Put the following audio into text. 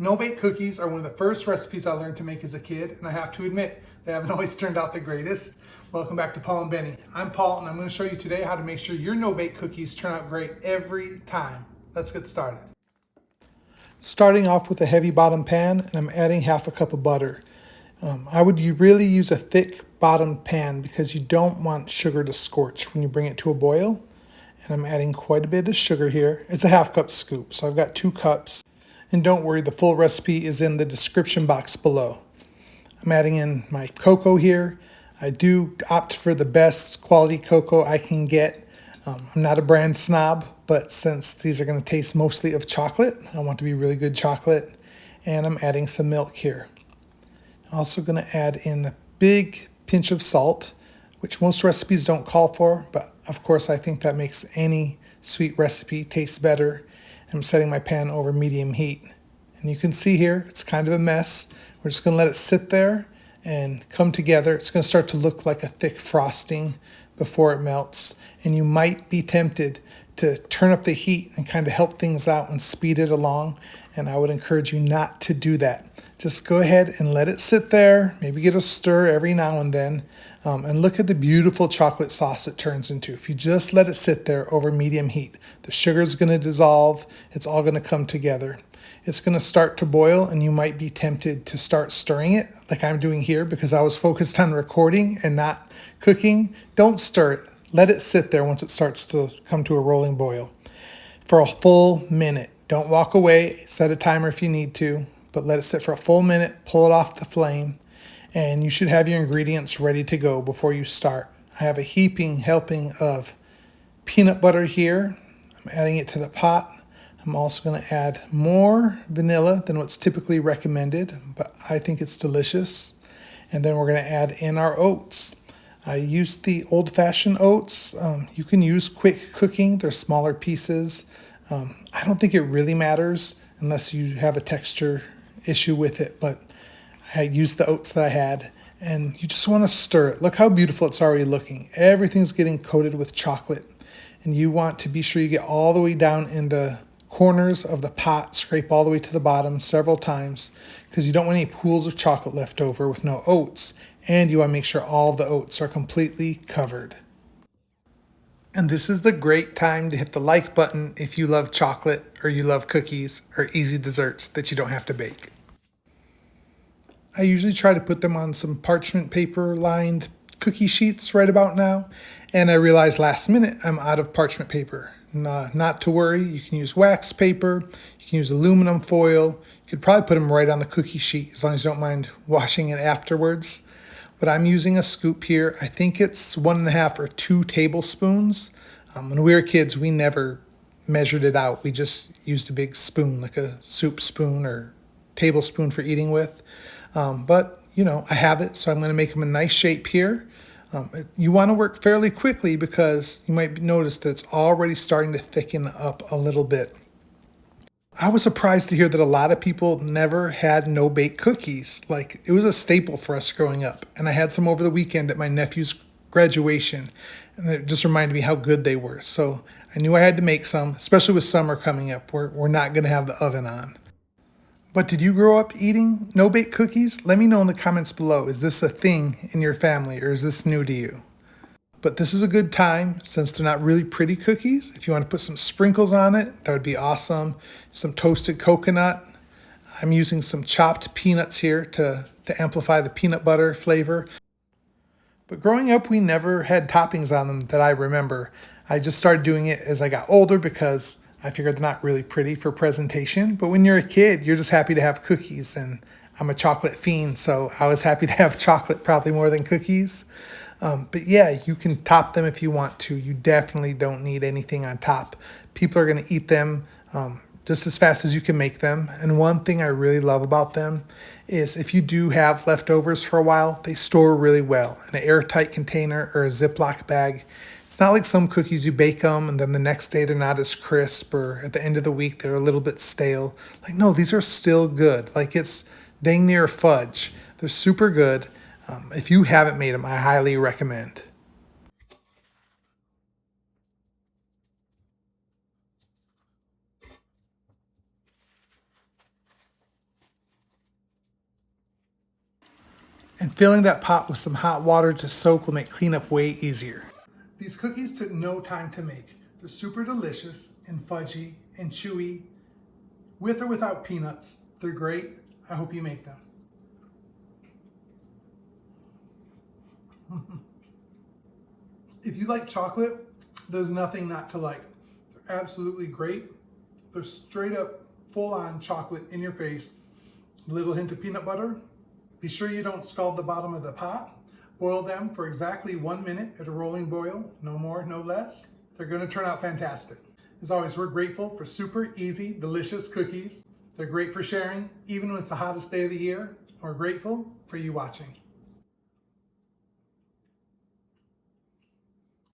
No-bake cookies are one of the first recipes I learned to make as a kid, and I have to admit, they haven't always turned out the greatest. Welcome back to Paul and Benny. I'm Paul, and I'm going to show you today how to make sure your no-bake cookies turn out great every time. Let's get started. Starting off with a heavy bottom pan, and I'm adding half a cup of butter. I would really use a thick bottom pan because you don't want sugar to scorch when you bring it to a boil. And I'm adding quite a bit of sugar here. It's a half cup scoop, so I've got 2 cups. And don't worry, the full recipe is in the description box below. I'm adding in my cocoa here. I do opt for the best quality cocoa I can get. I'm not a brand snob, but since these are going to taste mostly of chocolate, I want to be really good chocolate. And I'm adding some milk here. Also going to add in a big pinch of salt, which most recipes don't call for, but of course I think that makes any sweet recipe taste better. I'm setting my pan over medium heat. And you can see here, it's kind of a mess. We're just going to let it sit there and come together. It's going to start to look like a thick frosting before it melts. And you might be tempted to turn up the heat and kind of help things out and speed it along. And I would encourage you not to do that. Just go ahead and let it sit there. Maybe get a stir every now and then. And look at the beautiful chocolate sauce it turns into. If you just let it sit there over medium heat, the sugar is going to dissolve. It's all going to come together. It's going to start to boil, and you might be tempted to start stirring it like I'm doing here because I was focused on recording and not cooking. Don't stir it. Let it sit there once it starts to come to a rolling boil for a full minute. Don't walk away. Set a timer if you need to, but let it sit for a full minute. Pull it off the flame. And you should have your ingredients ready to go before you start. I have a heaping helping of peanut butter here. I'm adding it to the pot. I'm also going to add more vanilla than what's typically recommended, but I think it's delicious. And then we're going to add in our oats. I used the old-fashioned oats. You can use quick cooking. They're smaller pieces. I don't think it really matters unless you have a texture issue with it, but I used the oats that I had, and you just want to stir it. Look how beautiful it's already looking. Everything's getting coated with chocolate, and you want to be sure you get all the way down in the corners of the pot, scrape all the way to the bottom several times, because you don't want any pools of chocolate left over with no oats, and you want to make sure all of the oats are completely covered. And this is the great time to hit the like button if you love chocolate or you love cookies or easy desserts that you don't have to bake. I usually try to put them on some parchment paper lined cookie sheets right about now, and I realized last minute I'm out of parchment paper. Not to worry, you can use wax paper, you can use aluminum foil, you could probably put them right on the cookie sheet as long as you don't mind washing it afterwards. But I'm using a scoop here. I think it's 1.5 or 2 tablespoons. When we were kids, we never measured it out. We just used a big spoon, like a soup spoon or tablespoon for eating with. But, you know, I have it, so I'm going to make them a nice shape here. You want to work fairly quickly because you might notice that it's already starting to thicken up a little bit. I was surprised to hear that a lot of people never had no-bake cookies. Like, it was a staple for us growing up. And I had some over the weekend at my nephew's graduation, and it just reminded me how good they were. So I knew I had to make some, especially with summer coming up. We're not going to have the oven on. But did you grow up eating no-bake cookies? Let me know in the comments below. Is this a thing in your family, or is this new to you? But this is a good time, since they're not really pretty cookies. If you want to put some sprinkles on it, that would be awesome. Some toasted coconut. I'm using some chopped peanuts here to amplify the peanut butter flavor. But growing up, we never had toppings on them that I remember. I just started doing it as I got older because I figured they're not really pretty for presentation. But when you're a kid, you're just happy to have cookies. And I'm a chocolate fiend, so I was happy to have chocolate probably more than cookies. But yeah, you can top them if you want to. You definitely don't need anything on top. People are going to eat them just as fast as you can make them. And one thing I really love about them is if you do have leftovers for a while, they store really well in an airtight container or a Ziploc bag. It's not like some cookies, you bake them and then the next day they're not as crisp, or at the end of the week they're a little bit stale. Like, no, these are still good. Like, it's dang near fudge. They're super good. If you haven't made them, I highly recommend. And filling that pot with some hot water to soak will make cleanup way easier. These cookies took no time to make. They're super delicious and fudgy and chewy, with or without peanuts. They're great. I hope you make them. If you like chocolate, there's nothing not to like. They're absolutely great. They're straight up full-on chocolate in your face. A little hint of peanut butter. Be sure you don't scald the bottom of the pot. Boil them for exactly 1 minute at a rolling boil, no more, no less. They're going to turn out fantastic. As always, we're grateful for super easy, delicious cookies. They're great for sharing, even when it's the hottest day of the year. We're grateful for you watching.